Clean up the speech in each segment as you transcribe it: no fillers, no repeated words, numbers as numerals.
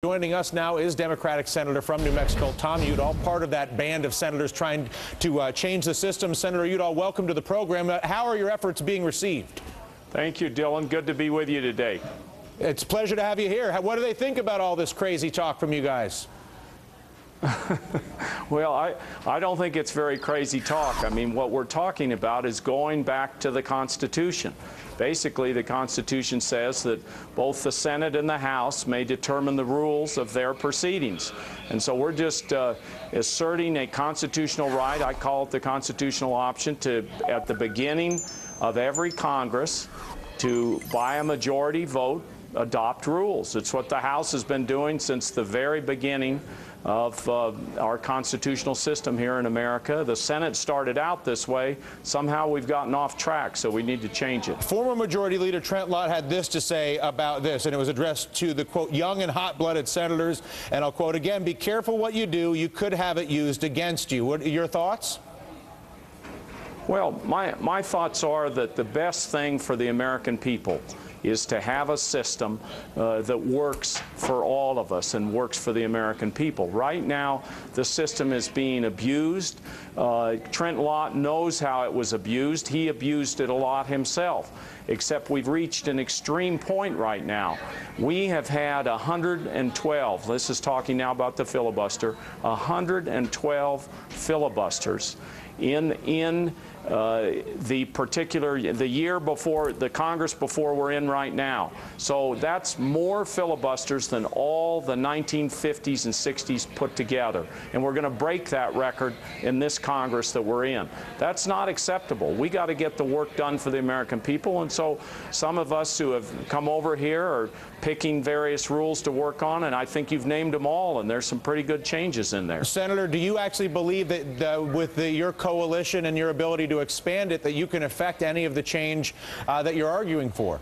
Joining us now is Democratic Senator from New Mexico, Tom Udall, part of that band of senators trying to change the system. Senator Udall, welcome to the program. How are your efforts being received? Thank you, Dylan. Good to be with you today. It's a pleasure to have you here. What do they think about all this crazy talk from you guys? Well, I don't think it's very crazy talk. I mean, what we're talking about is going back to the Constitution. Basically, the Constitution says that both the Senate and the House may determine the rules of their proceedings. And so we're just asserting a constitutional right. I call it the constitutional option to, at the beginning of every Congress, to, by a majority vote, adopt rules. It's what the House has been doing since the very beginning of our constitutional system here in America. The Senate started out this way. Somehow we've gotten off track, so we need to change it. Former Majority Leader Trent Lott had this to say about this, and it was addressed to the, quote, young and hot-blooded senators, and I'll quote again, "Be careful what you do. You could have it used against you." What are your thoughts? Well, my thoughts are that the best thing for the American people is to have a system that works for all of us and works for the American people. Right now, the system is being abused. Trent Lott knows how it was abused. He abused it a lot himself, except we've reached an extreme point right now. We have had 112, this is talking now about the filibuster, 112 filibusters in the year before, the Congress before we're in right now. So that's more filibusters than all the 1950s and 60s put together. And we're going to break that record in this Congress that we're in. That's not acceptable. We got to get the work done for the American people. And so some of us who have come over here are picking various rules to work on, and I think you've named them all, and there's some pretty good changes in there. Senator, do you actually believe that with your coalition and your ability to expand it, that you can affect any of the change that you're arguing for?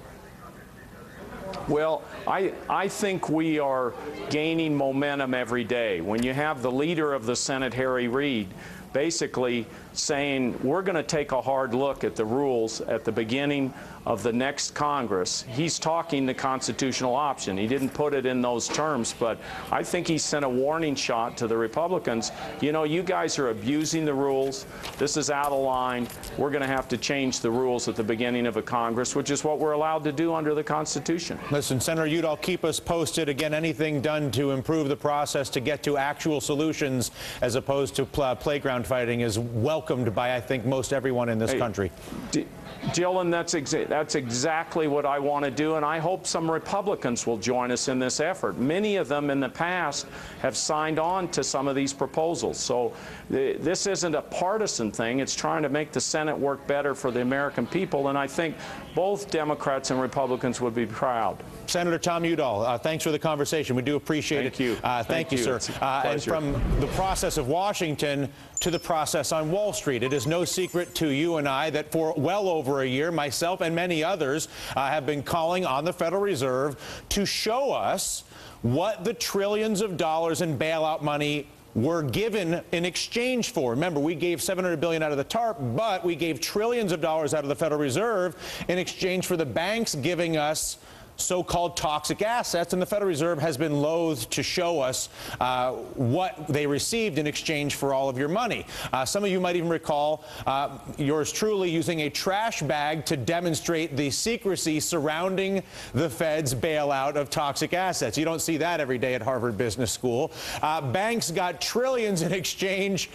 Well, I think we are gaining momentum every day. When you have the leader of the Senate, Harry Reid, basically saying we're going to take a hard look at the rules at the beginning of the next Congress. He's talking the constitutional option. He didn't put it in those terms, but I think he sent a warning shot to the Republicans. You know, you guys are abusing the rules. This is out of line. We're going to have to change the rules at the beginning of a Congress, which is what we're allowed to do under the Constitution. Listen, Senator Udall, keep us posted. Again, anything done to improve the process to get to actual solutions as opposed to playground fighting is welcomed by, I think, most everyone in this country. Dylan, that's exactly what I want to do, and I hope some Republicans will join us in this effort. Many of them in the past have signed on to some of these proposals. So this isn't a partisan thing. It's trying to make the Senate work better for the American people, and I think both Democrats and Republicans would be proud. Senator Tom Udall, thanks for the conversation. We do appreciate it. Thank you. Thank you, sir. And from the process of Washington to the process on Wall Street, it is no secret to you and I that for well over a year, myself and many others have been calling on the Federal Reserve to show us what the trillions of dollars in bailout money were given in exchange for. Remember, we gave $700 billion out of the TARP, but we gave trillions of dollars out of the Federal Reserve in exchange for the banks giving us so-called toxic assets, and the Federal Reserve has been loath to show us what they received in exchange for all of your money. Some of you might even recall yours truly using a trash bag to demonstrate the secrecy surrounding the Fed's bailout of toxic assets. You don't see that every day at Harvard Business School. Banks got trillions in exchange.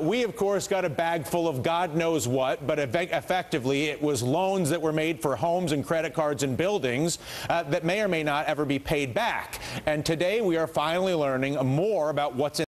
We, of course, got a bag full of God knows what, but effectively it was loans that were made for homes and credit cards and buildings that may or may not ever be paid back. And today we are finally learning more about what's in